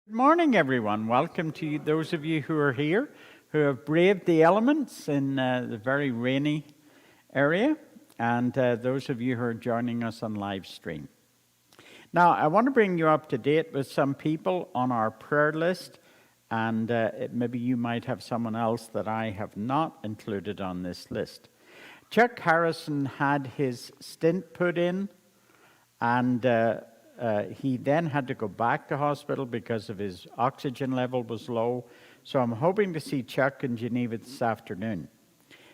Good morning, everyone. Welcome to you, those of you who are here, who have braved the elements in the very rainy area, and those of you who are joining us on live stream. Now, I want to bring you up to date with some people on our prayer list, and maybe you might have someone else that I have not included on this list. Chuck Harrison had his stint put in, and he then had to go back to hospital because of his oxygen level was low. So I'm hoping to see Chuck in Geneva this afternoon.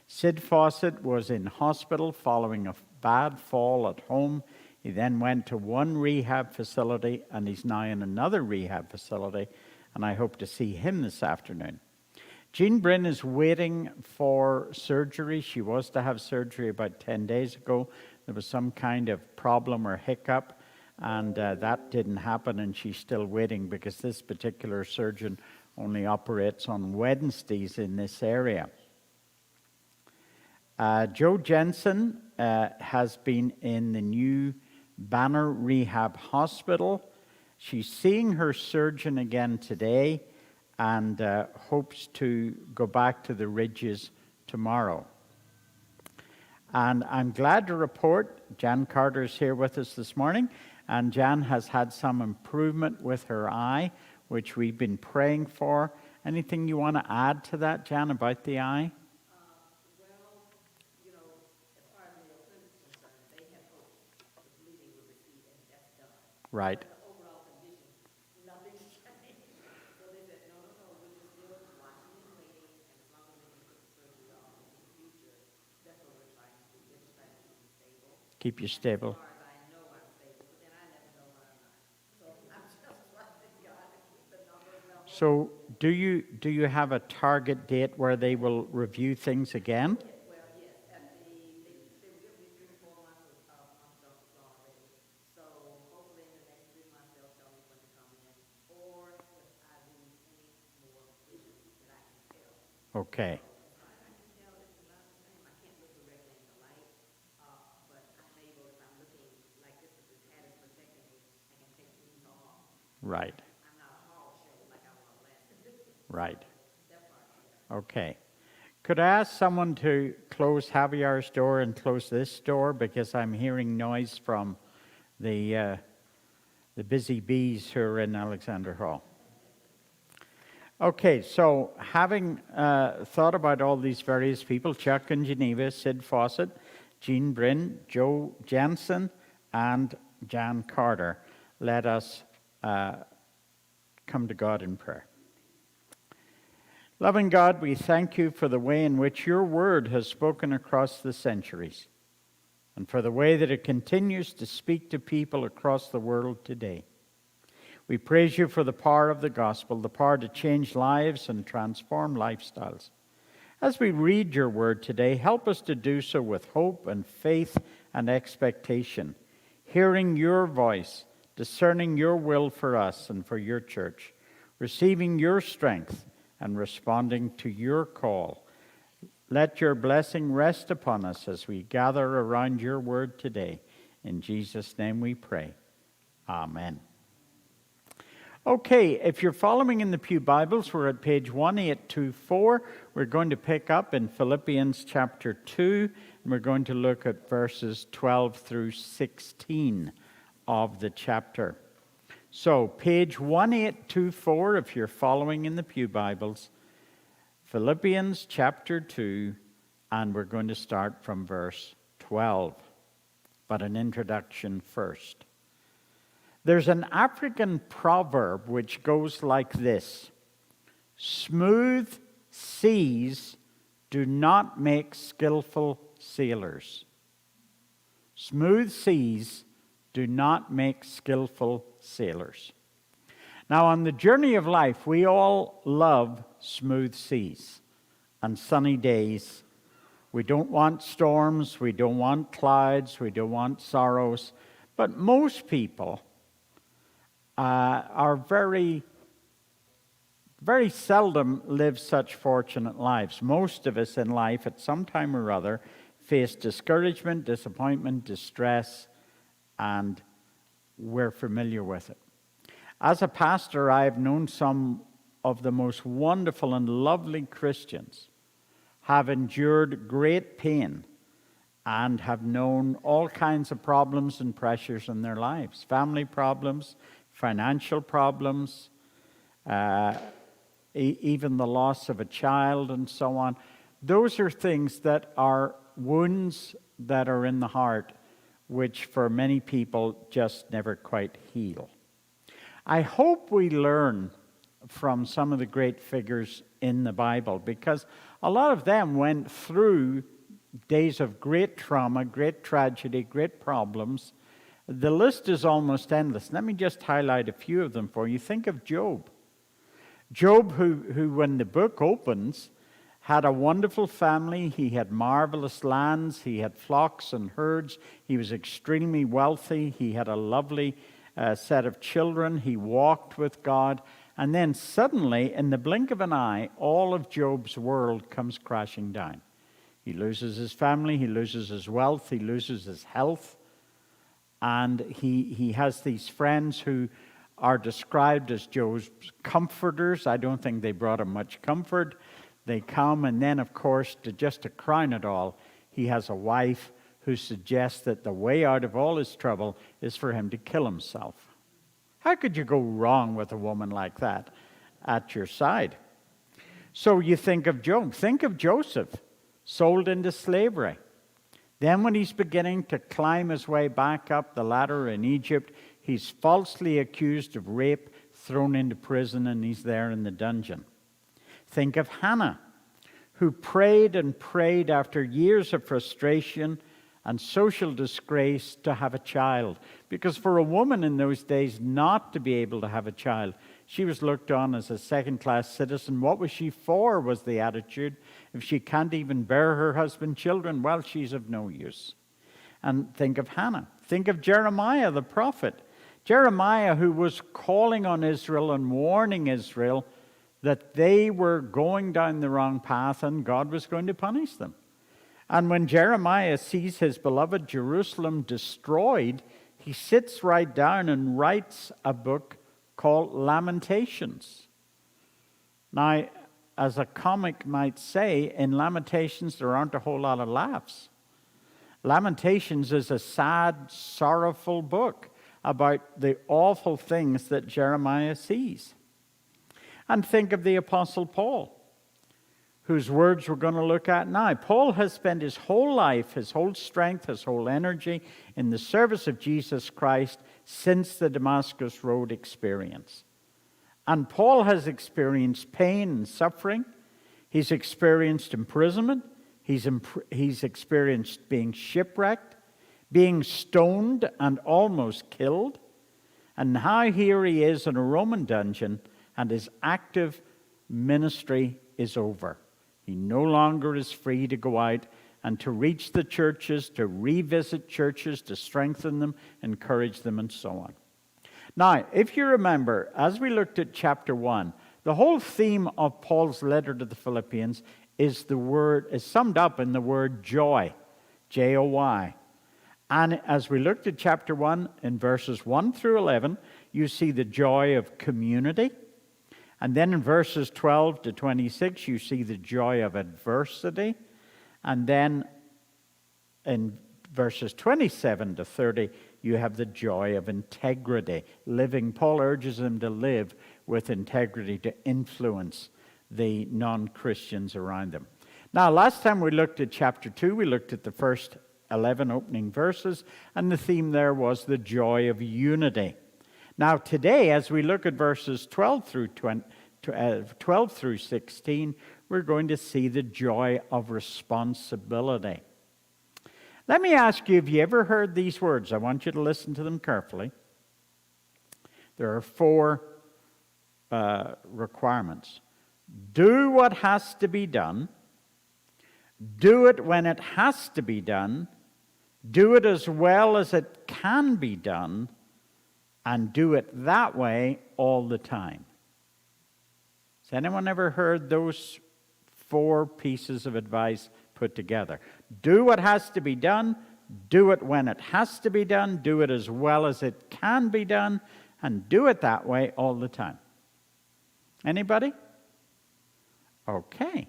Sid Fawcett was in hospital following a bad fall at home. He then went to one rehab facility, and he's now in another rehab facility, and I hope to see him this afternoon. Jean Bryn is waiting for surgery. She was to have surgery about 10 days ago. There was some kind of problem or hiccup, and that didn't happen, and she's still waiting because this particular surgeon only operates on Wednesdays in this area. Joe Jensen has been in the new Banner Rehab Hospital. She's seeing her surgeon again today and hopes to go back to the Ridges tomorrow. And I'm glad to report Jan Carter's here with us this morning, and Jan has had some improvement with her eye, which we've been praying for. Anything you want to add to that, Jan, about the eye? Well, as far as the clinic is concerned, they had hoped the bleeding would recede, and that's done. Right. But the overall condition, nothing's changed. So they said, no, we're just still watching and waiting, and as long as they can put the surgery off in the future, that's what we're trying to do. We're just trying to keep you stable. Keep you stable. As far as I know, I'm stable, but then I never know when I'm not. So I'm just trusting God to keep the numbers level. So do you have a target date where they will review things again? Well, yes, and they will give me 3 to 4 months of results already. So hopefully in the next 3 months they'll tell me when to come in, or if I lose any more vision that I can tell. Okay. As far as I can tell, it's about the same. I can't look directly in the light, but I'm able, if I'm looking like this, if this hat is protecting me, I can take these off. Right. I'm not a horror show like I was last time. Right. That part, yeah. Okay. Could I ask someone to close Javier's door and close this door, because I'm hearing noise from the busy bees who are in Alexander Hall. Okay, so having thought about all these various people, Chuck in Geneva, Sid Fawcett, Jean Bryn, Joe Jensen, and Jan Carter, let us come to God in prayer. Loving God, we thank you for the way in which your word has spoken across the centuries, and for the way that it continues to speak to people across the world today. We praise you for the power of the gospel, the power to change lives and transform lifestyles. As we read your word today, help us to do so with hope and faith and expectation, hearing your voice, discerning your will for us and for your church, receiving your strength and responding to your call. Let your blessing rest upon us as we gather around your word today. In Jesus' name we pray. Amen. Okay, if you're following in the Pew Bibles, we're at page 1824. We're going to pick up in Philippians chapter 2, and we're going to look at verses 12 through 16 of the chapter. So, page 1824, if you're following in the Pew Bibles, Philippians chapter 2, and we're going to start from verse 12. But an introduction first. There's an African proverb which goes like this: smooth seas do not make skillful sailors. Smooth seas do not make skillful sailors. Now, on the journey of life, we all love smooth seas and sunny days. We don't want storms, we don't want clouds, we don't want sorrows. But most people are very seldom live such fortunate lives. Most of us in life at some time or other face discouragement, disappointment, distress, and we're familiar with it. As a pastor, I have known some of the most wonderful and lovely Christians have endured great pain and have known all kinds of problems and pressures in their lives. Family problems, financial problems, even the loss of a child and so on. Those are things that are wounds that are in the heart, which for many people just never quite heal. I hope we learn from some of the great figures in the Bible, because a lot of them went through days of great trauma, great tragedy, great problems. The list is almost endless. Let me just highlight a few of them for you. Think of Job. Job, who when the book opens, had a wonderful family. He had marvelous lands. He had flocks and herds. He was extremely wealthy. He had a lovely set of children. He walked with God. And then suddenly, in the blink of an eye, all of Job's world comes crashing down. He loses his family. He loses his wealth. He loses his health. And he has these friends who are described as Job's comforters. I don't think they brought him much comfort. They come, and then, of course, just to crown it all, he has a wife who suggests that the way out of all his trouble is for him to kill himself. How could you go wrong with a woman like that at your side? So you think of Job. Think of Joseph, sold into slavery. Then when he's beginning to climb his way back up the ladder in Egypt, he's falsely accused of rape, thrown into prison, and he's there in the dungeon. Think of Hannah, who prayed and prayed after years of frustration and social disgrace to have a child. Because for a woman in those days not to be able to have a child, she was looked on as a second-class citizen. What was she for, was the attitude. If she can't even bear her husband's children, well, she's of no use. And think of Hannah. Think of Jeremiah, the prophet. Jeremiah, who was calling on Israel and warning Israel that they were going down the wrong path and God was going to punish them. And when Jeremiah sees his beloved Jerusalem destroyed, he sits right down and writes a book called Lamentations. Now, as a comic might say, in Lamentations there aren't a whole lot of laughs. Lamentations is a sad, sorrowful book about the awful things that Jeremiah sees. And think of the Apostle Paul, whose words we're going to look at now. Paul has spent his whole life, his whole strength, his whole energy in the service of Jesus Christ since the Damascus Road experience. And Paul has experienced pain and suffering. He's experienced imprisonment. He's experienced being shipwrecked, being stoned and almost killed. And now here he is in a Roman dungeon, and his active ministry is over. He no longer is free to go out and to reach the churches, to revisit churches, to strengthen them, encourage them, and so on. Now, if you remember, as we looked at chapter 1, the whole theme of Paul's letter to the Philippians is summed up in the word joy, J-O-Y. And as we looked at chapter 1, in verses 1 through 11, you see the joy of community. And then in verses 12 to 26, you see the joy of adversity. And then in verses 27 to 30, you have the joy of integrity. Paul urges them to live with integrity to influence the non-Christians around them. Now, last time we looked at chapter 2, we looked at the first 11 opening verses, and the theme there was the joy of unity. Now, today, as we look at verses 12 through 16, we're going to see the joy of responsibility. Let me ask you, have you ever heard these words? I want you to listen to them carefully. There are 4 requirements. Do what has to be done. Do it when it has to be done. Do it as well as it can be done. And do it that way all the time. Has anyone ever heard those 4 pieces of advice put together? Do what has to be done. Do it when it has to be done. Do it as well as it can be done. and do it that way all the time. Anybody? Okay.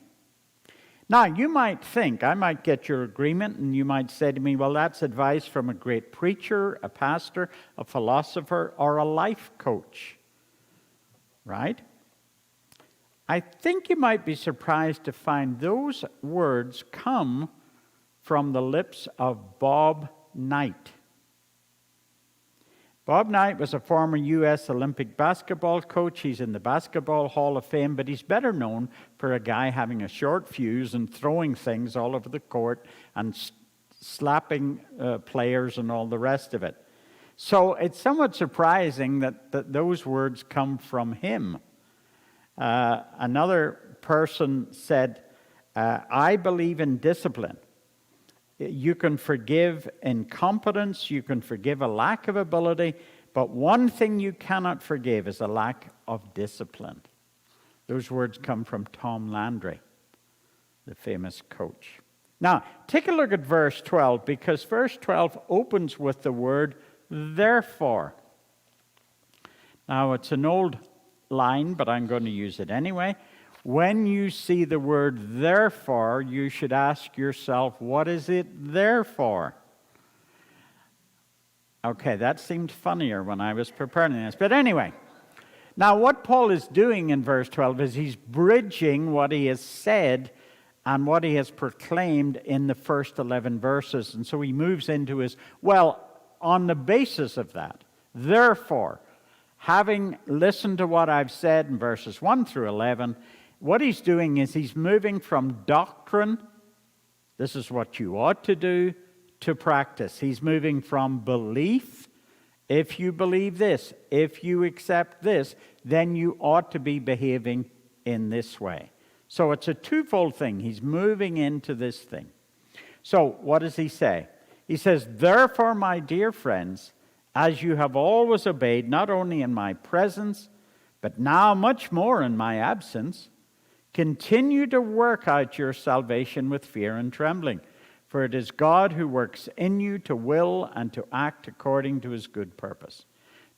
Now, you might think, I might get your agreement, and you might say to me, well, that's advice from a great preacher, a pastor, a philosopher, or a life coach. Right? I think you might be surprised to find those words come from the lips of Bob Knight. Bob Knight was a former U.S. Olympic basketball coach. He's in the Basketball Hall of Fame, but he's better known for a guy having a short fuse and throwing things all over the court and slapping players and all the rest of it. So it's somewhat surprising that those words come from him. Another person said, I believe in discipline. You can forgive incompetence, you can forgive a lack of ability, but one thing you cannot forgive is a lack of discipline. Those words come from Tom Landry, the famous coach. Now, take a look at verse 12, because verse 12 opens with the word therefore. Now, it's an old line, but I'm going to use it anyway. When you see the word therefore, you should ask yourself, what is it there for? Okay, that seemed funnier when I was preparing this. But anyway, now what Paul is doing in verse 12 is he's bridging what he has said and what he has proclaimed in the first 11 verses. And so he moves into his, well, on the basis of that, therefore, having listened to what I've said in verses 1 through 11, what he's doing is he's moving from doctrine, this is what you ought to do, to practice. He's moving from belief, if you believe this, if you accept this, then you ought to be behaving in this way. So it's a twofold thing. He's moving into this thing. So what does he say? He says, therefore, my dear friends, as you have always obeyed, not only in my presence, but now much more in my absence, continue to work out your salvation with fear and trembling. For it is God who works in you to will and to act according to his good purpose.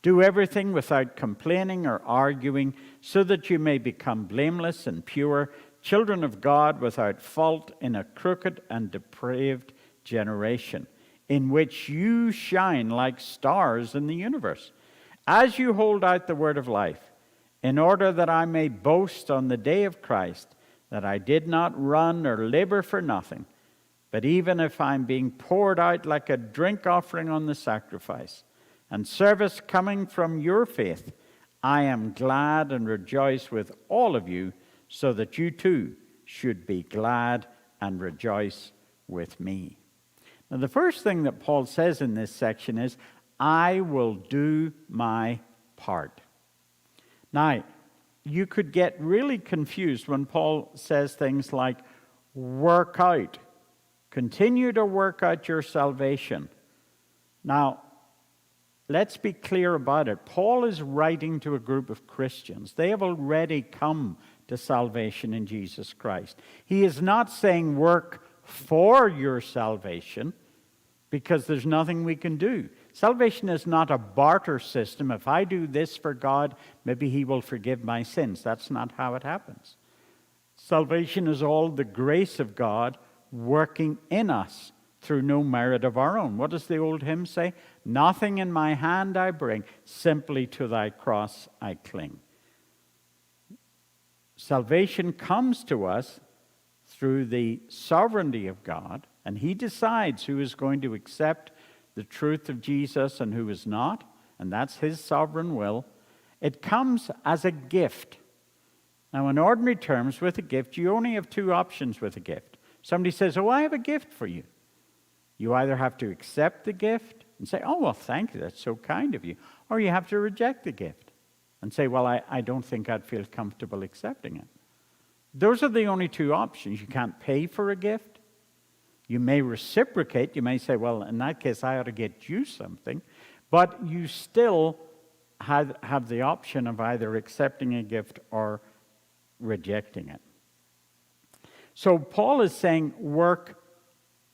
Do everything without complaining or arguing, so that you may become blameless and pure, children of God without fault in a crooked and depraved generation, in which you shine like stars in the universe, as you hold out the word of life, in order that I may boast on the day of Christ that I did not run or labor for nothing, but even if I'm being poured out like a drink offering on the sacrifice, and service coming from your faith, I am glad and rejoice with all of you, so that you too should be glad and rejoice with me. Now, the first thing that Paul says in this section is, I will do my part. Now, you could get really confused when Paul says things like, work out, continue to work out your salvation. Now, let's be clear about it. Paul is writing to a group of Christians. They have already come to salvation in Jesus Christ. He is not saying work for your salvation, because there's nothing we can do. Salvation is not a barter system. If I do this for God, maybe he will forgive my sins. That's not how it happens. Salvation is all the grace of God working in us through no merit of our own. What does the old hymn say? Nothing in my hand I bring, simply to thy cross I cling. Salvation comes to us through the sovereignty of God, and he decides who is going to accept the truth of Jesus and who is not, and that's his sovereign will. It comes as a gift. Now, in ordinary terms, with a gift, you only have two options with a gift. Somebody says, oh, I have a gift for you. You either have to accept the gift and say, oh, well, thank you, that's so kind of you. Or you have to reject the gift and say, well, I don't think I'd feel comfortable accepting it. Those are the only two options. You can't pay for a gift. You may reciprocate. You may say, well, in that case, I ought to get you something. But you still have the option of either accepting a gift or rejecting it. So Paul is saying, work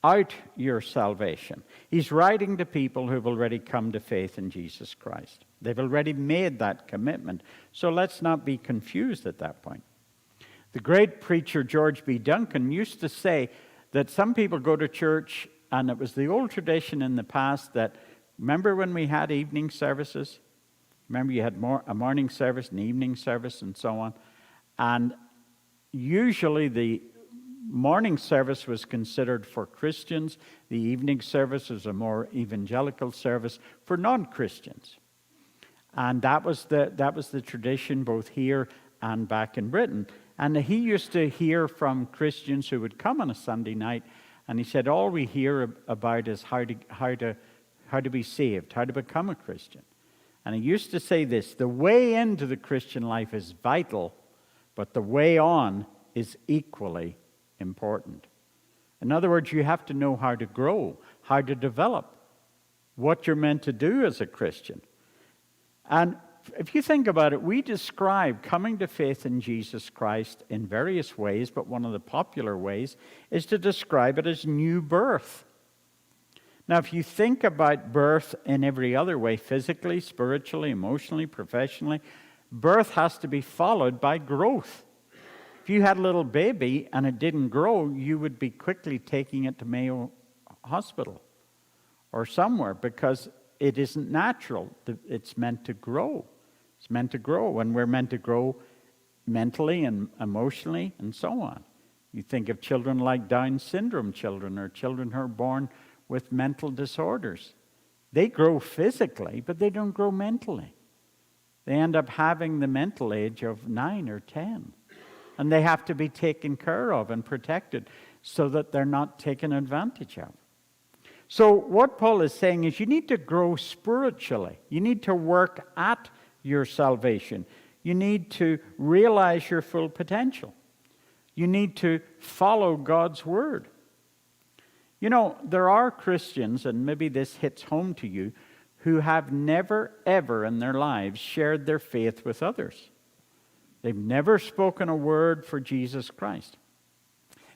out your salvation. He's writing to people who have already come to faith in Jesus Christ. They've already made that commitment. So let's not be confused at that point. The great preacher George B. Duncan used to say that some people go to church, and it was the old tradition in the past that, remember when we had evening services? Remember you had a morning service, an evening service, and so on. And usually the morning service was considered for Christians. The evening service was a more evangelical service for non-Christians. And that was the tradition both here and back in Britain. And he used to hear from Christians who would come on a Sunday night, and he said, all we hear about is how to be saved, how to become a Christian. And he used to say this: the way into the Christian life is vital, but the way on is equally important. In other words, you have to know how to grow, how to develop, what you're meant to do as a Christian. And if you think about it, we describe coming to faith in Jesus Christ in various ways, but one of the popular ways is to describe it as new birth. Now, if you think about birth in every other way, physically, spiritually, emotionally, professionally, birth has to be followed by growth. If you had a little baby and it didn't grow, you would be quickly taking it to Mayo Hospital or somewhere, because it isn't natural. It's meant to grow. It's meant to grow, and we're meant to grow mentally and emotionally and so on. You think of children like Down syndrome children, or children who are born with mental disorders. They grow physically, but they don't grow mentally. They end up having the mental age of 9 or 10. And they have to be taken care of and protected so that they're not taken advantage of. So what Paul is saying is you need to grow spiritually. You need to work at your salvation. You need to realize your full potential. You need to follow God's word. You know, there are Christians, and maybe this hits home to you, who have never, ever in their lives shared their faith with others. They've never spoken a word for Jesus Christ.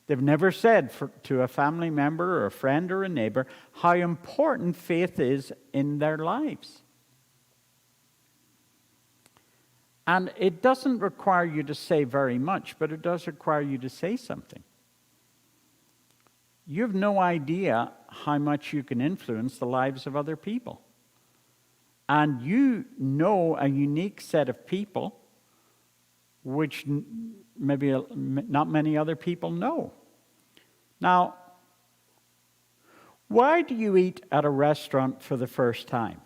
They've never said to a family member or a friend or a neighbor how important faith is in their lives. And it doesn't require you to say very much, but it does require you to say something. You have no idea how much you can influence the lives of other people. And you know a unique set of people which maybe not many other people know. Now, why do you eat at a restaurant for the first time?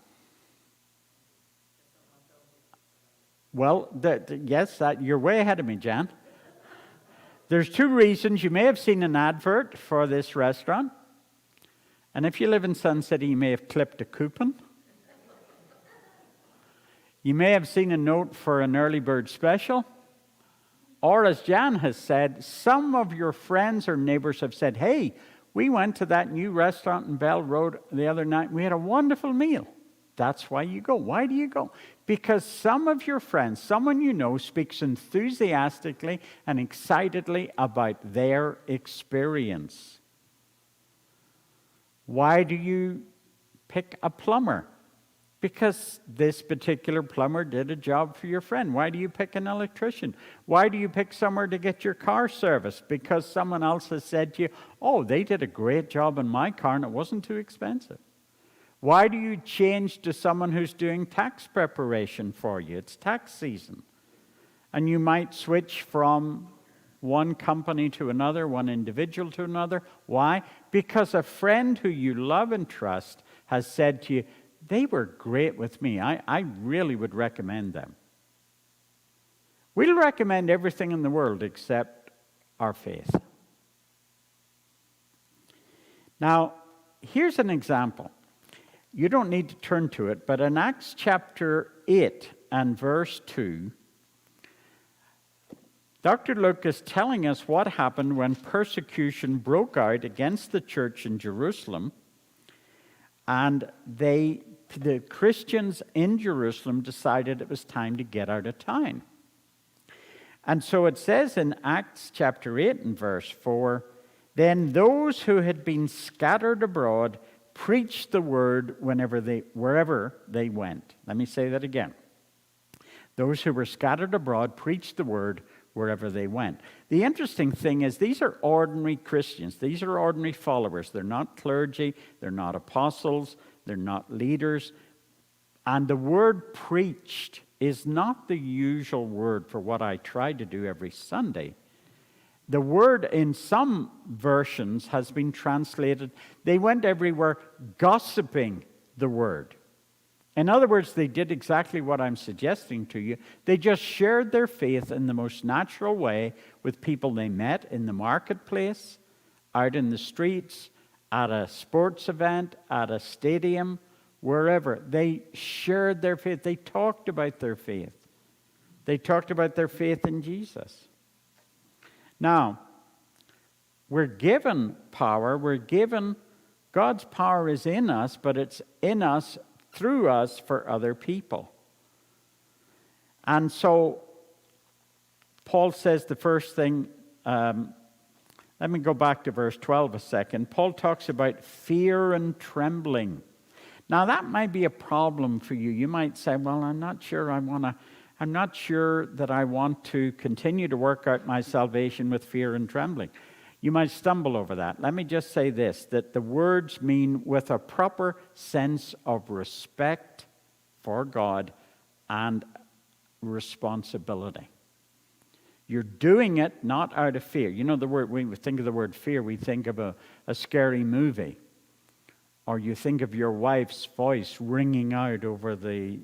Well, yes, you're way ahead of me, Jan. There's 2 reasons. You may have seen an advert for this restaurant. And if you live in Sun City, you may have clipped a coupon. You may have seen a note for an early bird special. Or as Jan has said, some of your friends or neighbors have said, hey, we went to that new restaurant in Bell Road the other night. We had a wonderful meal. That's why you go. Why do you go? Because some of your friends, someone you know, speaks enthusiastically and excitedly about their experience. Why do you pick a plumber? Because this particular plumber did a job for your friend. Why do you pick an electrician? Why do you pick somewhere to get your car serviced? Because someone else has said to you, oh, they did a great job in my car and it wasn't too expensive. Why do you change to someone who's doing tax preparation for you? It's tax season. And you might switch from one company to another, one individual to another. Why? Because a friend who you love and trust has said to you, they were great with me. I really would recommend them. We'll recommend everything in the world except our faith. Now, here's an example. You don't need to turn to it, but in Acts chapter 8 and verse 2, Dr. Luke is telling us what happened when persecution broke out against the church in Jerusalem, and the Christians in Jerusalem decided it was time to get out of town. And so it says in Acts chapter 8 and verse 4, then those who had been scattered abroad preached the word wherever they went. Let me say that again. Those who were scattered abroad preached the word wherever they went. The interesting thing is these are ordinary Christians. These are ordinary followers. They're not clergy. They're not apostles. They're not leaders. And the word preached is not the usual word for what I try to do every Sunday. The word in some versions has been translated, they went everywhere gossiping the word. In other words, they did exactly what I'm suggesting to you. They just shared their faith in the most natural way with people they met in the marketplace, out in the streets, at a sports event, at a stadium, wherever. They shared their faith. They talked about their faith. They talked about their faith in Jesus. Now, we're given power. God's power is in us, but it's in us, through us, for other people. And so, Paul says the first thing, let me go back to verse 12 a second. Paul talks about fear and trembling. Now, that might be a problem for you. You might say, well, I'm not sure that I want to continue to work out my salvation with fear and trembling. You might stumble over that. Let me just say this, that the words mean with a proper sense of respect for God and responsibility. You're doing it not out of fear. You know, when we think of the word fear, we think of a scary movie. Or you think of your wife's voice ringing out over the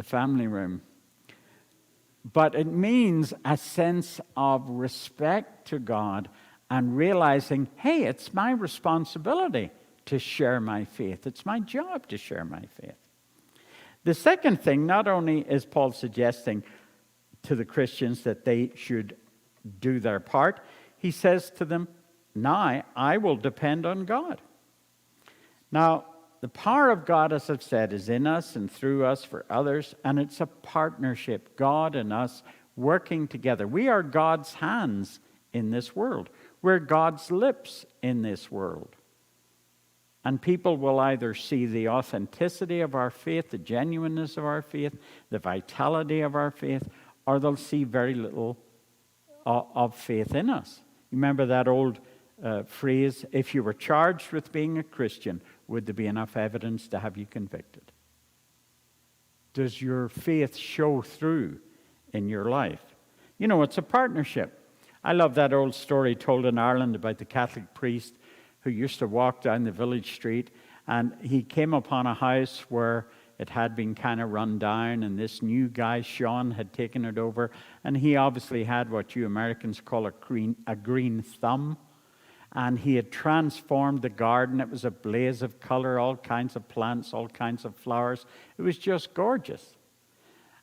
family room. But it means a sense of respect to God and realizing, hey, it's my responsibility to share my faith. It's my job to share my faith. The second thing, not only is Paul suggesting to the Christians that they should do their part, he says to them, now I will depend on God. Now, the power of God, as I've said, is in us and through us for others, and it's a partnership, God and us working together. We are God's hands in this world. We're God's lips in this world. And people will either see the authenticity of our faith, the genuineness of our faith, the vitality of our faith, or they'll see very little of faith in us. You remember that old phrase, if you were charged with being a Christian, would there be enough evidence to have you convicted? Does your faith show through in your life? You know, it's a partnership. I love that old story told in Ireland about the Catholic priest who used to walk down the village street, and he came upon a house where it had been kind of run down, and this new guy, Sean, had taken it over, and he obviously had what you Americans call a green thumb. And he had transformed the garden. It was a blaze of color, all kinds of plants, all kinds of flowers. It was just gorgeous.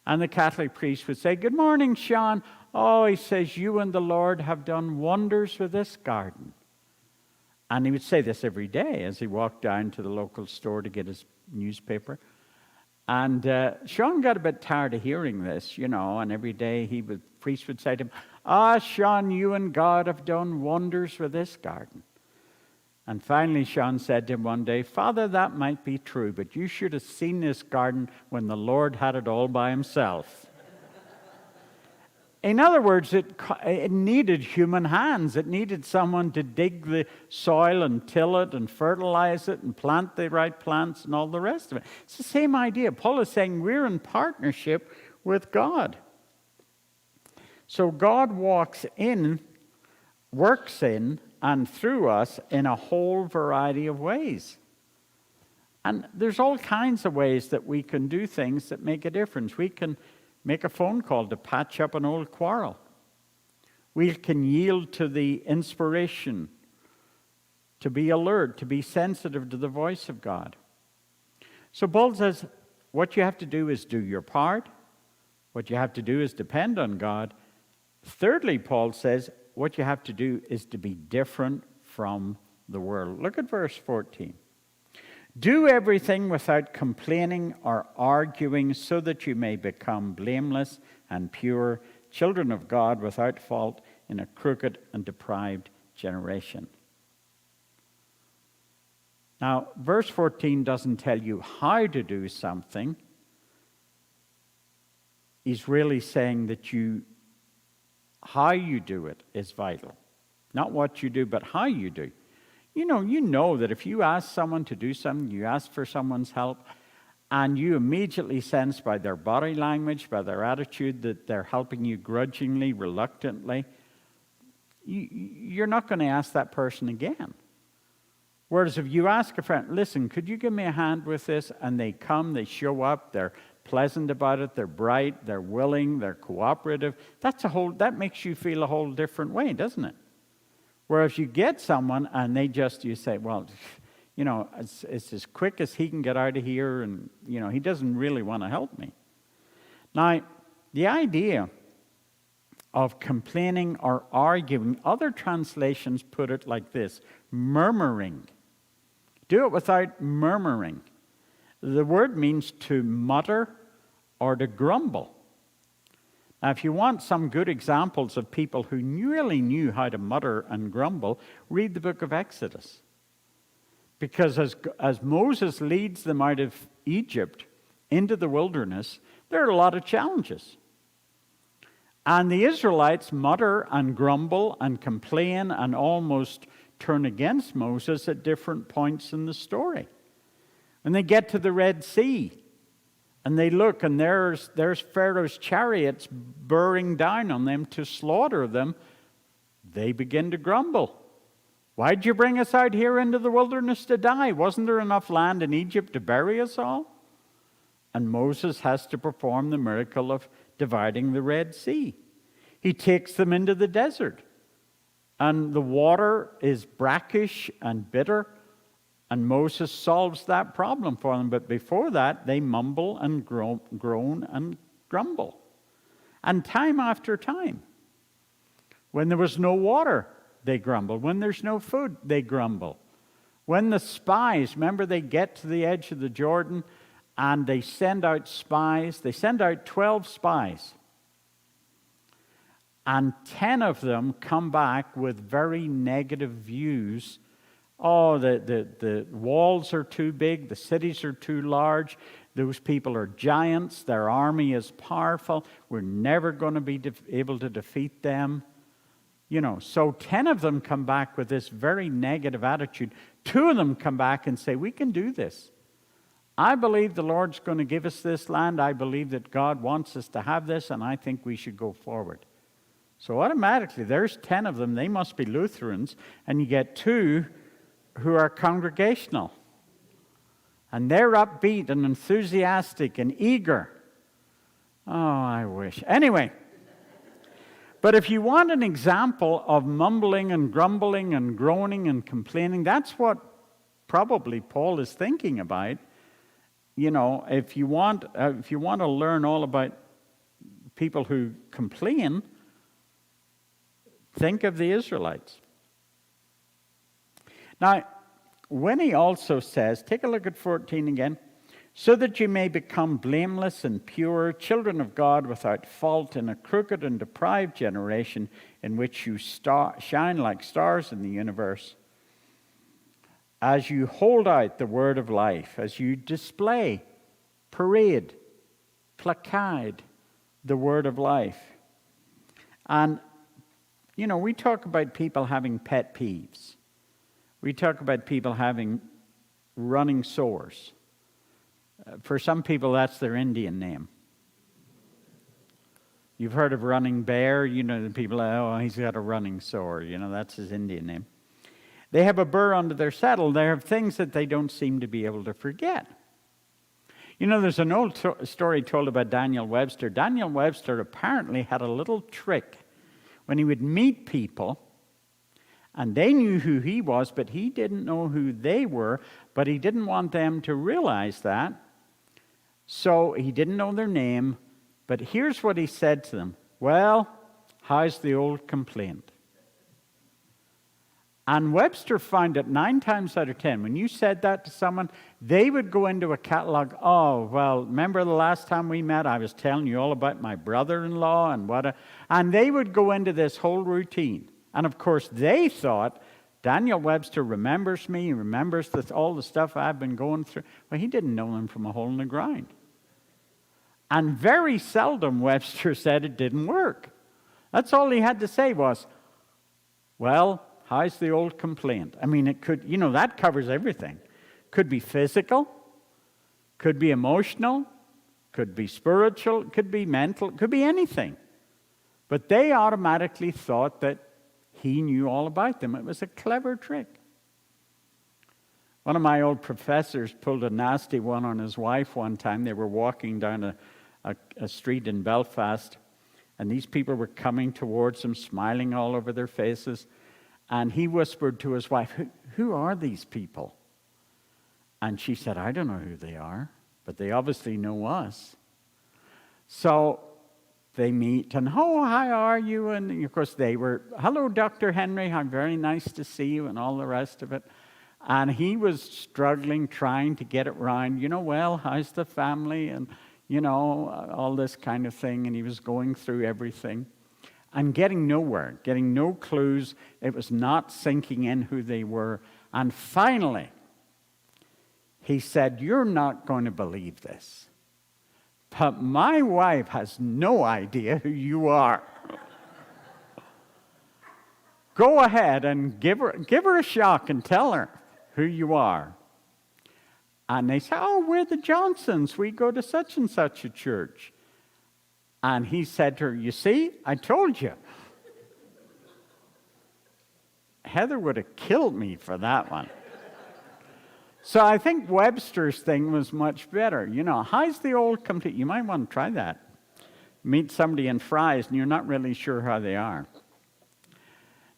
And the Catholic priest would say, good morning, Sean. Oh, he says, you and the Lord have done wonders with this garden. And he would say this every day as he walked down to the local store to get his newspaper. And Sean got a bit tired of hearing this, you know, and every day the priest would say to him, Sean, you and God have done wonders with this garden. And finally, Sean said to him one day, Father, that might be true, but you should have seen this garden when the Lord had it all by himself. In other words, it needed human hands. It needed someone to dig the soil and till it and fertilize it and plant the right plants and all the rest of it. It's the same idea. Paul is saying we're in partnership with God. So God works in, and through us in a whole variety of ways. And there's all kinds of ways that we can do things that make a difference. We can make a phone call to patch up an old quarrel. We can yield to the inspiration to be alert, to be sensitive to the voice of God. So Paul says, what you have to do is do your part. What you have to do is depend on God. Thirdly, Paul says, what you have to do is to be different from the world. Look at verse 14. Do everything without complaining or arguing, so that you may become blameless and pure, children of God without fault in a crooked and deprived generation. Now, verse 14 doesn't tell you how to do something. He's really saying that how you do it is vital. Not what you do, but how you do. You know that if you ask someone to do something, you ask for someone's help, and you immediately sense by their body language, by their attitude, that they're helping you grudgingly, reluctantly, you're not going to ask that person again. Whereas if you ask a friend, listen, could you give me a hand with this? And they come, they show up, they're pleasant about it, they're bright, they're willing, they're cooperative. That makes you feel a whole different way, doesn't it? Whereas you get someone and you say, well, it's as quick as he can get out of here, and, he doesn't really want to help me. Now, the idea of complaining or arguing, other translations put it like this: murmuring. Do it without murmuring. The word means to mutter or to grumble. Now, if you want some good examples of people who really knew how to mutter and grumble, read the book of Exodus. Because as Moses leads them out of Egypt into the wilderness, there are a lot of challenges. And the Israelites mutter and grumble and complain and almost turn against Moses at different points in the story. When they get to the Red Sea, and they look, and there's Pharaoh's chariots bearing down on them to slaughter them, they begin to grumble. Why'd you bring us out here into the wilderness to die? Wasn't there enough land in Egypt to bury us all? And Moses has to perform the miracle of dividing the Red Sea. He takes them into the desert, and the water is brackish and bitter, and Moses solves that problem for them. But before that, they mumble and groan and grumble. And time after time, when there was no water, they grumble. When there's no food, they grumble. When the spies, remember, they get to the edge of the Jordan and they send out spies. They send out 12 spies. And 10 of them come back with very negative views. Oh, the walls are too big, the cities are too large, those people are giants, their army is powerful, we're never going to be able to defeat them. So 10 of them come back with this very negative attitude. 2 of them come back and say, we can do this. I believe the Lord's going to give us this land. I believe that God wants us to have this, and I think we should go forward. So automatically, there's 10 of them. They must be Lutherans, and you get 2 who are congregational. And they're upbeat and enthusiastic and eager. Oh, I wish. Anyway, but if you want an example of mumbling and grumbling and groaning and complaining, that's what probably Paul is thinking about. If you want to learn all about people who complain, think of the Israelites. Now, when he also says, take a look at 14 again, so that you may become blameless and pure, children of God without fault in a crooked and deprived generation in which you shine like stars in the universe, as you hold out the word of life, as you display, parade, placard the word of life. And, we talk about people having pet peeves. We talk about people having running sores. For some people, that's their Indian name. You've heard of running bear. The people, oh, he's got a running sore. That's his Indian name. They have a burr under their saddle. They have things that they don't seem to be able to forget. There's an old story told about Daniel Webster. Daniel Webster apparently had a little trick when he would meet people, and they knew who he was, but he didn't know who they were, but he didn't want them to realize that. So he didn't know their name, but here's what he said to them. Well, how's the old complaint? And Webster found that 9 times out of 10, when you said that to someone, they would go into a catalog. Oh, well, remember the last time we met, I was telling you all about my brother-in-law and and they would go into this whole routine. And of course, they thought Daniel Webster remembers me. He remembers all the stuff I've been going through. Well, he didn't know them from a hole in the ground. And very seldom Webster said it didn't work. That's all he had to say was, well, how's the old complaint? I mean, it could, that covers everything. Could be physical, could be emotional, could be spiritual, could be mental, could be anything. But they automatically thought that he knew all about them. It was a clever trick. One of my old professors pulled a nasty one on his wife one time. They were walking down a street in Belfast, and these people were coming towards him, smiling all over their faces. And he whispered to his wife, who are these people? And she said, I don't know who they are, but they obviously know us. So they meet, and, how are you? And, of course, they were, hello, Dr. Henry, how very nice to see you, and all the rest of it. And he was struggling, trying to get it round, well, how's the family? And, all this kind of thing. And he was going through everything and getting nowhere, getting no clues. It was not sinking in who they were. And finally, he said, you're not going to believe this, but my wife has no idea who you are. Go ahead and give her a shock and tell her who you are. And they said, oh, we're the Johnsons. We go to such and such a church. And he said to her, you see, I told you. Heather would have killed me for that one. So I think Webster's thing was much better. How's the old complete? You might want to try that. Meet somebody in Fry's and you're not really sure how they are.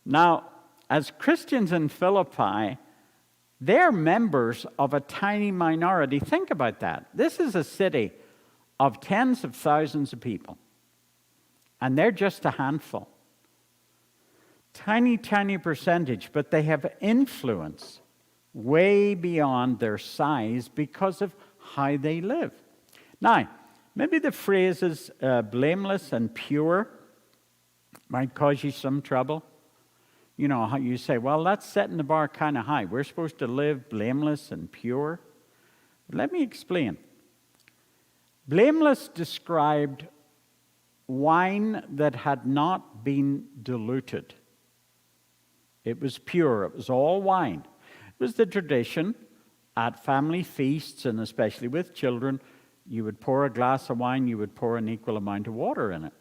Now, as Christians in Philippi, they're members of a tiny minority. Think about that. This is a city of tens of thousands of people, and they're just a handful. Tiny, tiny percentage, but they have influence way beyond their size because of how they live. Now, maybe the phrases blameless and pure might cause you some trouble. How you say, well, that's setting the bar kind of high. We're supposed to live blameless and pure. But let me explain. Blameless described wine that had not been diluted. It was pure. It was all wine. It was the tradition at family feasts, and especially with children, you would pour a glass of wine, you would pour an equal amount of water in it.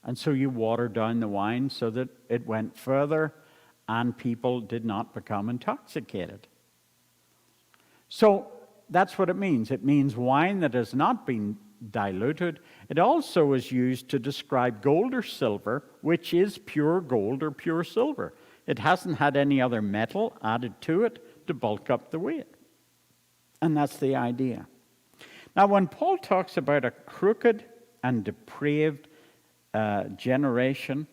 And so you watered down the wine so that it went further and people did not become intoxicated. So that's what it means. It means wine that has not been diluted. It also is used to describe gold or silver, which is pure gold or pure silver. It hasn't had any other metal added to it to bulk up the weight. And that's the idea. Now, when Paul talks about a crooked and depraved generation,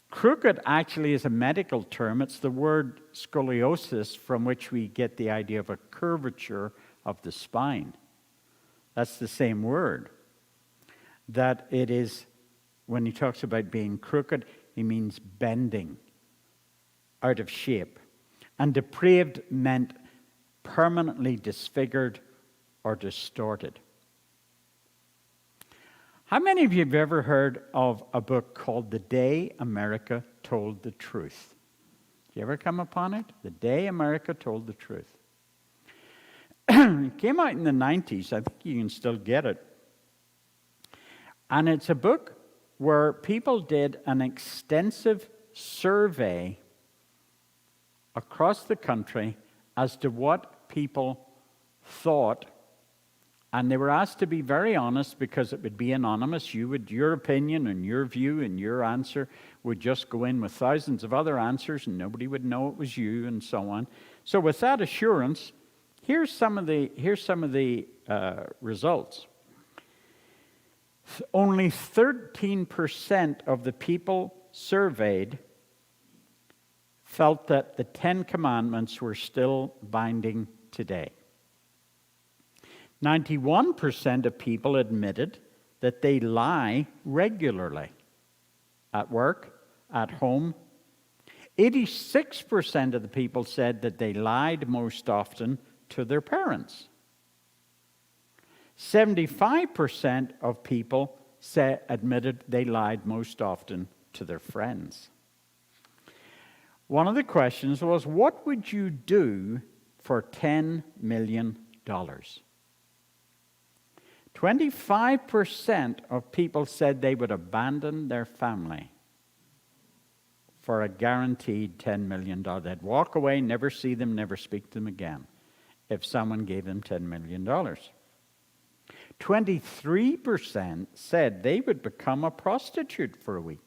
crooked actually is a medical term. It's the word scoliosis, from which we get the idea of a curvature of the spine. That's the same word. That it is, when he talks about being crooked, he means bending, out of shape. And depraved meant permanently disfigured or distorted. How many of you have ever heard of a book called The Day America Told the Truth? Did you ever come upon it? The Day America Told the Truth. It came out in the 90s. I think you can still get it. And it's a book where people did an extensive survey across the country as to what people thought. And they were asked to be very honest because it would be anonymous. Your opinion and your view and your answer would just go in with thousands of other answers and nobody would know it was you and so on. So with that assurance, here's some of the results. Only 13% of the people surveyed felt that the Ten Commandments were still binding today. 91% of people admitted that they lie regularly at work, at home. 86% of the people said that they lied most often to their parents. 75% of people admitted they lied most often to their friends. One of the questions was, what would you do for $10 million? 25% of people said they would abandon their family for a guaranteed $10 million. They'd walk away, never see them, never speak to them again if someone gave them $10 million. 23% said they would become a prostitute for a week.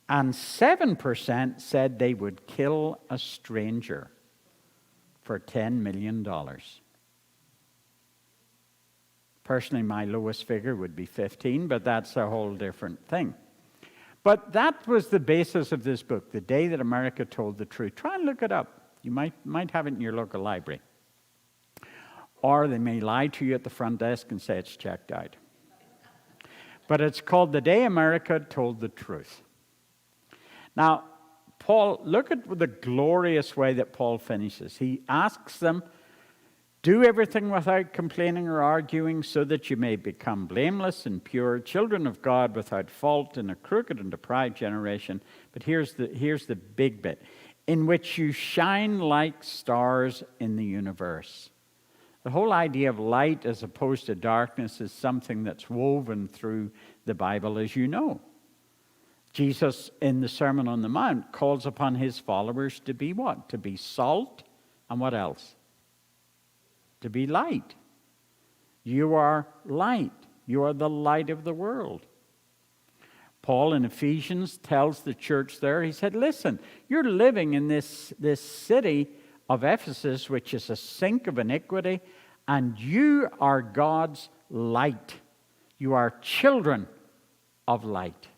And 7% said they would kill a stranger for $10 million. Personally, my lowest figure would be 15, but that's a whole different thing. But that was the basis of this book, The Day That America Told the Truth. Try and look it up. You might have it in your local library. Or they may lie to you at the front desk and say it's checked out. But it's called The Day America Told the Truth. Now, Paul, look at the glorious way that Paul finishes. He asks them, do everything without complaining or arguing, so that you may become blameless and pure, children of God without fault in a crooked and deprived generation. But here's the big bit, in which you shine like stars in the universe. The whole idea of light as opposed to darkness is something that's woven through the Bible, as you know. Jesus, in the Sermon on the Mount, calls upon his followers to be what? To be salt, and what else? To be light. You are light. You are the light of the world. Paul in Ephesians tells the church there, he said, listen, you're living in this city of Ephesus, which is a sink of iniquity, and you are God's light. You are children of light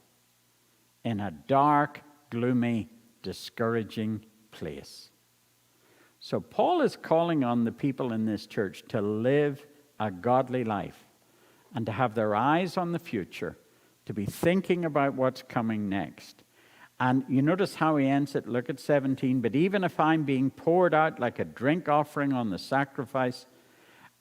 in a dark, gloomy, discouraging place. So Paul is calling on the people in this church to live a godly life and to have their eyes on the future, to be thinking about what's coming next. And you notice how he ends it. Look at 17. But even if I'm being poured out like a drink offering on the sacrifice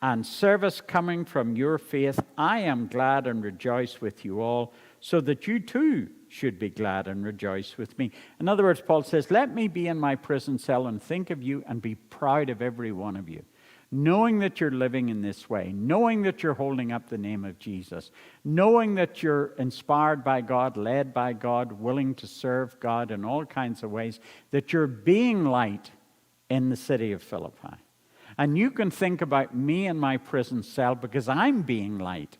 and service coming from your faith, I am glad and rejoice with you all, so that you too should be glad and rejoice with me. In other words, Paul says, let me be in my prison cell and think of you and be proud of every one of you. Knowing that you're living in this way, knowing that you're holding up the name of Jesus, knowing that you're inspired by God, led by God, willing to serve God in all kinds of ways, that you're being light in the city of Philippi. And you can think about me in my prison cell because I'm being light.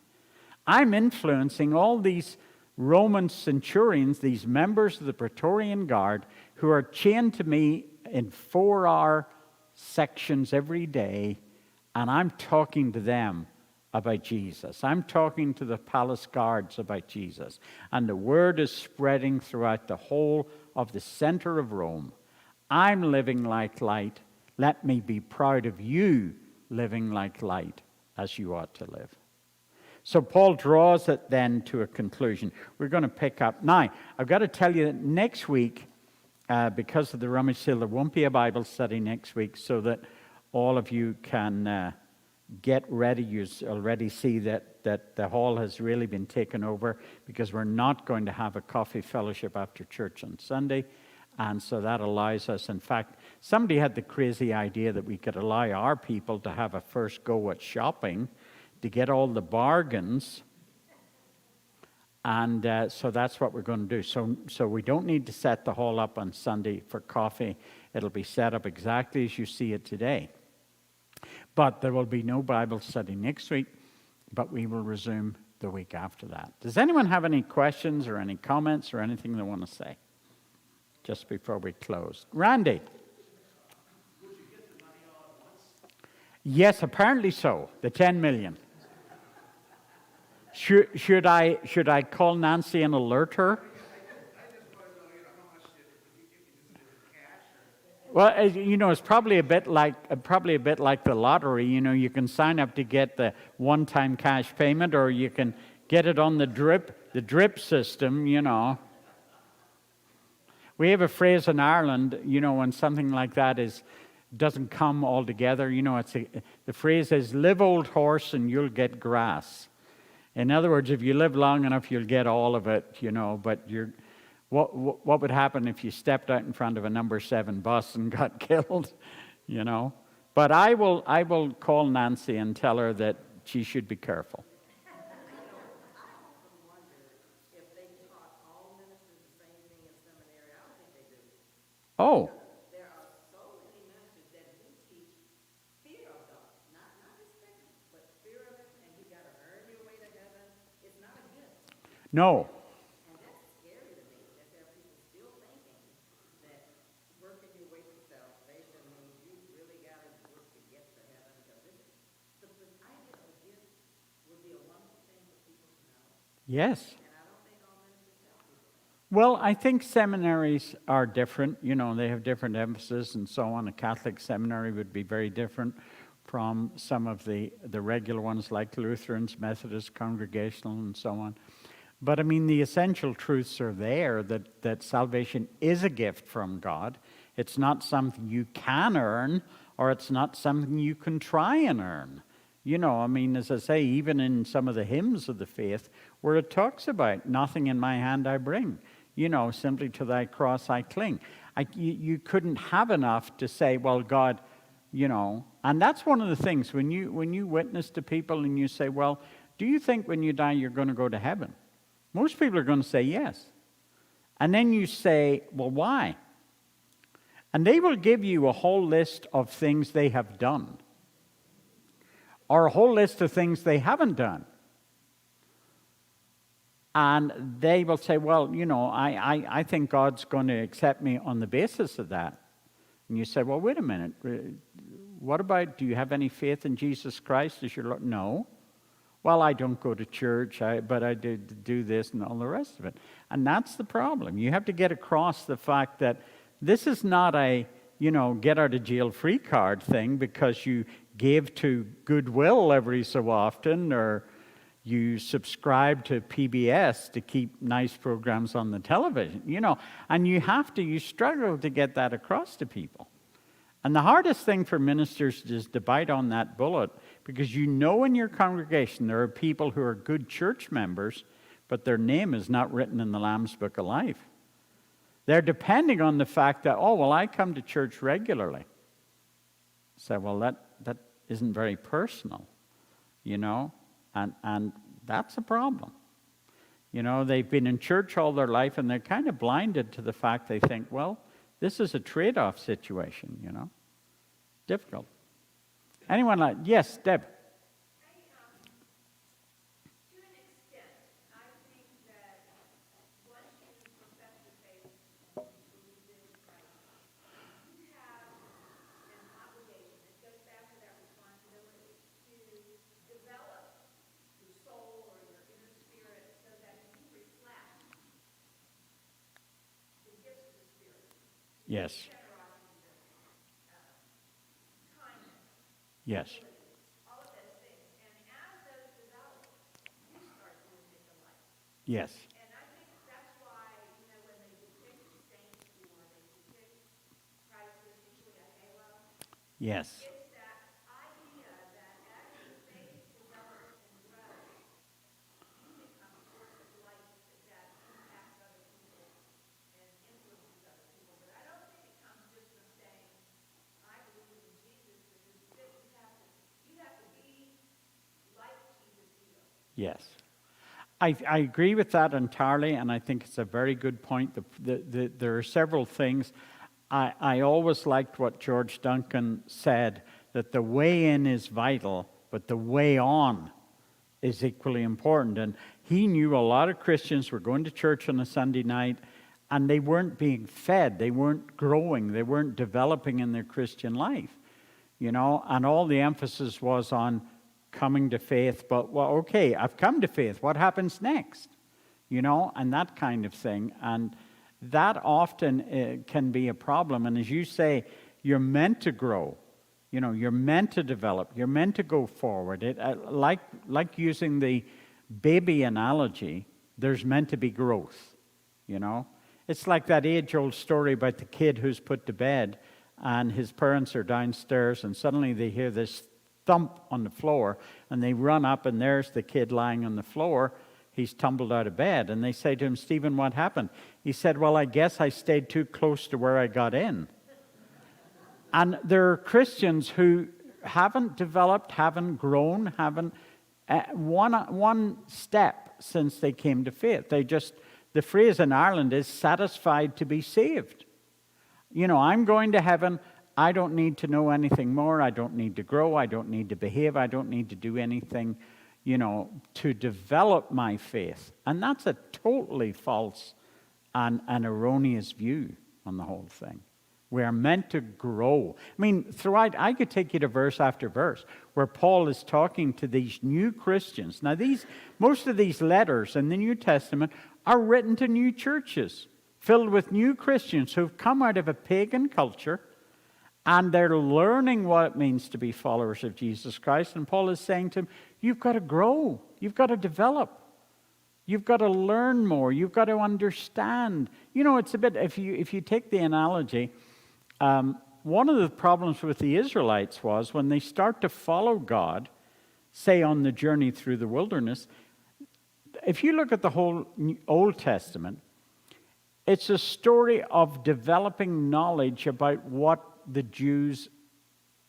I'm influencing all these Roman centurions, these members of the Praetorian Guard, who are chained to me in 4-hour sections every day, and I'm talking to them about Jesus. I'm talking to the palace guards about Jesus. And the word is spreading throughout the whole of the center of Rome. I'm living like light. Let me be proud of you living like light as you ought to live. So Paul draws it then to a conclusion. We're going to pick up. Now, I've got to tell you that next week, because of the rummage sale, there won't be a Bible study next week, so that all of you can get ready. You already see that the hall has really been taken over, because we're not going to have a coffee fellowship after church on Sunday. And so that allows us, in fact, somebody had the crazy idea that we could allow our people to have a first go at shopping to get all the bargains. And so that's what we're going to do. So we don't need to set the hall up on Sunday for coffee. It'll be set up exactly as you see it today. But there will be no Bible study next week, but we will resume the week after that. Does anyone have any questions or any comments or anything they want to say just before we close? Randy? Would you get the money all at once? Yes, apparently so. The 10 million. Should I call Nancy and alert her? I just want to know, how much is it cash? Well, it's probably a bit like the lottery. You can sign up to get the one-time cash payment, or you can get it on the drip the drip system, you know. We have a phrase in Ireland, you know, when something like that doesn't come all together, you know, the phrase is, live old horse and you'll get grass. In other words, if you live long enough, you'll get all of it, you know, but what would happen if you stepped out in front of a number 7 bus and got killed, you know? But I will call Nancy and tell her that she should be careful. Oh. There are so many ministers that do teach fear of God, not respect him, but fear of him, and you got to earn your way to heaven. It's not a gift, No. and that's scary to me that there are people still thinking that working your way to salvation means you really got to work to get to heaven. Because the idea of a gift would be a wonderful thing for people to know, Yes. and I don't think all ministers tell people that. Well, I think seminaries are different. You know, they have different emphasis and so on. A Catholic seminary would be very different from some of the regular ones like Lutherans, Methodists, Congregational, and so on. But I mean, the essential truths are there that salvation is a gift from God. It's not something you can earn, or it's not something you can try and earn. You know, I mean, as I say, even in some of the hymns of the faith, where it talks about nothing in my hand I bring, you know, simply to thy cross I cling. You couldn't have enough to say, well, God, you know, and that's one of the things when you witness to people and you say, well, do you think when you die you're going to go to heaven? Most people are going to say yes. And then you say, well, why? And they will give you a whole list of things they have done, or a whole list of things they haven't done. And they will say, well, you know, I think God's going to accept me on the basis of that. And you say, well, wait a minute. What about, do you have any faith in Jesus Christ as your Lord? No. Well, I don't go to church, but I do this and all the rest of it. And that's the problem. You have to get across the fact that this is not a, you know, get out of jail free card thing because you gave to Goodwill every so often, or you subscribe to PBS to keep nice programs on the television, you know, and you struggle to get that across to people. And the hardest thing for ministers is to bite on that bullet, because you know in your congregation there are people who are good church members, but their name is not written in the Lamb's Book of Life. They're depending on the fact that, oh, well, I come to church regularly. So, well, that isn't very personal, you know, and that's a problem. You know, they've been in church all their life and they're kind of blinded to the fact they think, well, this is a trade-off situation, you know. Difficult. Anyone like, yes, Deb. To an extent, I think that once you profess your faith and you believe in Christ, you have an obligation. It goes back to that responsibility to develop your soul or your inner spirit so that you reflect the gifts of the Spirit. Yes. Generosity, kindness, Yes. all of those things. And as those develop, you start doing it to life. Yes. And I think that's why, you know, when they depict saints or they depict Christ, there's usually a halo. Yes. It's that idea that as your faith develops and grows, you become a source of light that impacts other people and influences other people. But I don't think it comes just from saying, I believe in Jesus, because you have to be like Jesus here. Yes. I agree with that entirely, and I think it's a very good point. There are several things. I always liked what George Duncan said, that the way in is vital, but the way on is equally important. And he knew a lot of Christians were going to church on a Sunday night, and they weren't being fed, they weren't growing, they weren't developing in their Christian life, you know, and all the emphasis was on coming to faith, but, well, okay, I've come to faith, what happens next? You know, and that kind of thing. And that often can be a problem. And as you say, you're meant to grow. You know, you're meant to develop. You're meant to go forward. Like using the baby analogy, there's meant to be growth, you know. It's like that age-old story about the kid who's put to bed and his parents are downstairs and suddenly they hear this thump on the floor and they run up and there's the kid lying on the floor. He's tumbled out of bed. And they say to him, Stephen, what happened? He said, well, I guess I stayed too close to where I got in. And there are Christians who haven't developed, haven't grown, haven't one step since they came to faith. The phrase in Ireland is satisfied to be saved. You know, I'm going to heaven. I don't need to know anything more. I don't need to grow. I don't need to behave. I don't need to do anything, you know, to develop my faith. And that's a totally false and an erroneous view on the whole thing. We are meant to grow. I mean, throughout, I could take you to verse after verse where Paul is talking to these new Christians. Now, most of these letters in the New Testament are written to new churches filled with new Christians who've come out of a pagan culture and they're learning what it means to be followers of Jesus Christ. And Paul is saying to them, you've got to grow. You've got to develop. You've got to learn more. You've got to understand. You know, it's a bit, if you take the analogy, one of the problems with the Israelites was when they start to follow God, say on the journey through the wilderness, if you look at the whole Old Testament, it's a story of developing knowledge about what the Jews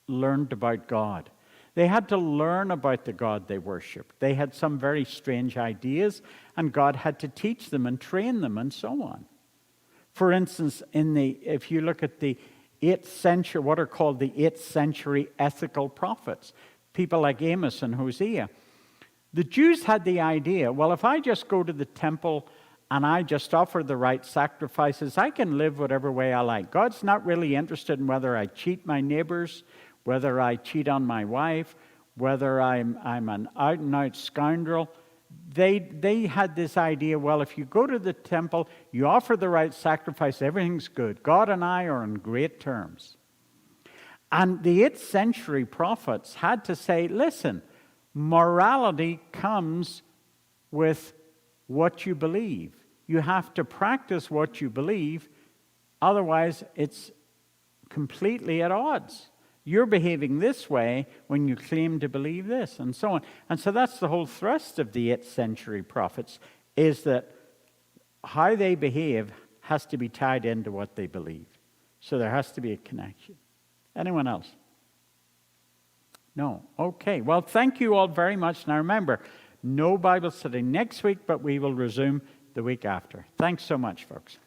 learned about God. They had to learn about the God they worshiped. They had some very strange ideas, and God had to teach them and train them and so on. For instance, if you look at the 8th century, what are called the 8th century ethical prophets, people like Amos and Hosea, the Jews had the idea, well, if I just go to the temple and I just offer the right sacrifices, I can live whatever way I like. God's not really interested in whether I cheat my neighbors, whether I cheat on my wife, whether I'm an out-and-out scoundrel. They had this idea, well, if you go to the temple, you offer the right sacrifice, everything's good. God and I are on great terms. And the 8th century prophets had to say, listen, morality comes with what you believe. You have to practice what you believe, otherwise it's completely at odds. You're behaving this way when you claim to believe this, and so on. And so that's the whole thrust of the 8th century prophets, is that how they behave has to be tied into what they believe. So there has to be a connection. Anyone else? No? Okay. Well, thank you all very much. Now remember, no Bible study next week, but we will resume the week after. Thanks so much, folks.